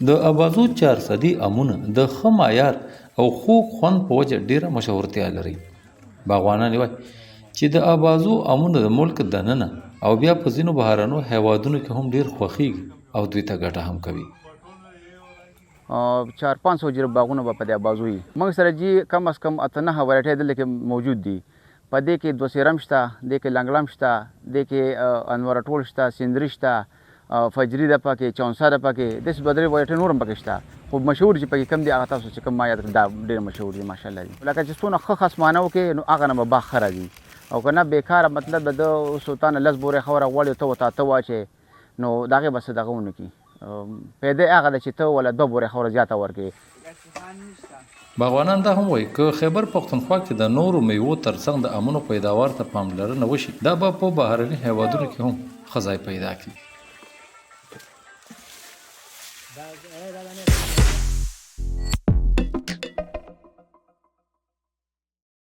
د ابازو چارسدې امونه د ښه معیار او خوږ خوند په وجه ډیره مشهورتیا لري. باغوانان وایي چې د ابازو امونه د ملک دننه او بیا په ځینو بهرنیو هیوادونو کې هم ډیر خوښیږي او دوی ته ګټه هم کوي. 400-500 جریبه باغونه به په دې ابازو وي. موږ سره جي کم از کم 8-9 ورایټۍ دلته کې موجود دي. په دې کې دوسیرم شته، دې کې لنګلم شته، دې کې انور ټول شته، سندري شته، فجري ده پکې، چونسا ده پکې، داسې دوه درې ورایټۍ نور هم پکې شته. خو مشهور چې پکې کم دي هغه تاسو چې کوم ما یاد دا ډېر مشهور دي ماشاءالله دي. لکه چې څونه ښه خصمانه وکړې نو هغه نه به باغ ښه راځي، او که نه بېکاره مطلب د اوس تا نه 10 بورې خاوره غواړي ته ورته 8 واچې نو د هغې به څه دغه ونه کړي. پیدا هغه ده چې ته ولا 2 بورې خاوره زیاته ورکړې. باغوانان دا هم وایي که خیبر پښتونخوا کې د نورو میوو ترڅنګ د امونو پیداوار ته پاملرنه وشي دا به په بهرني هیوادونو کې هم ښه ځای پیدا کړي.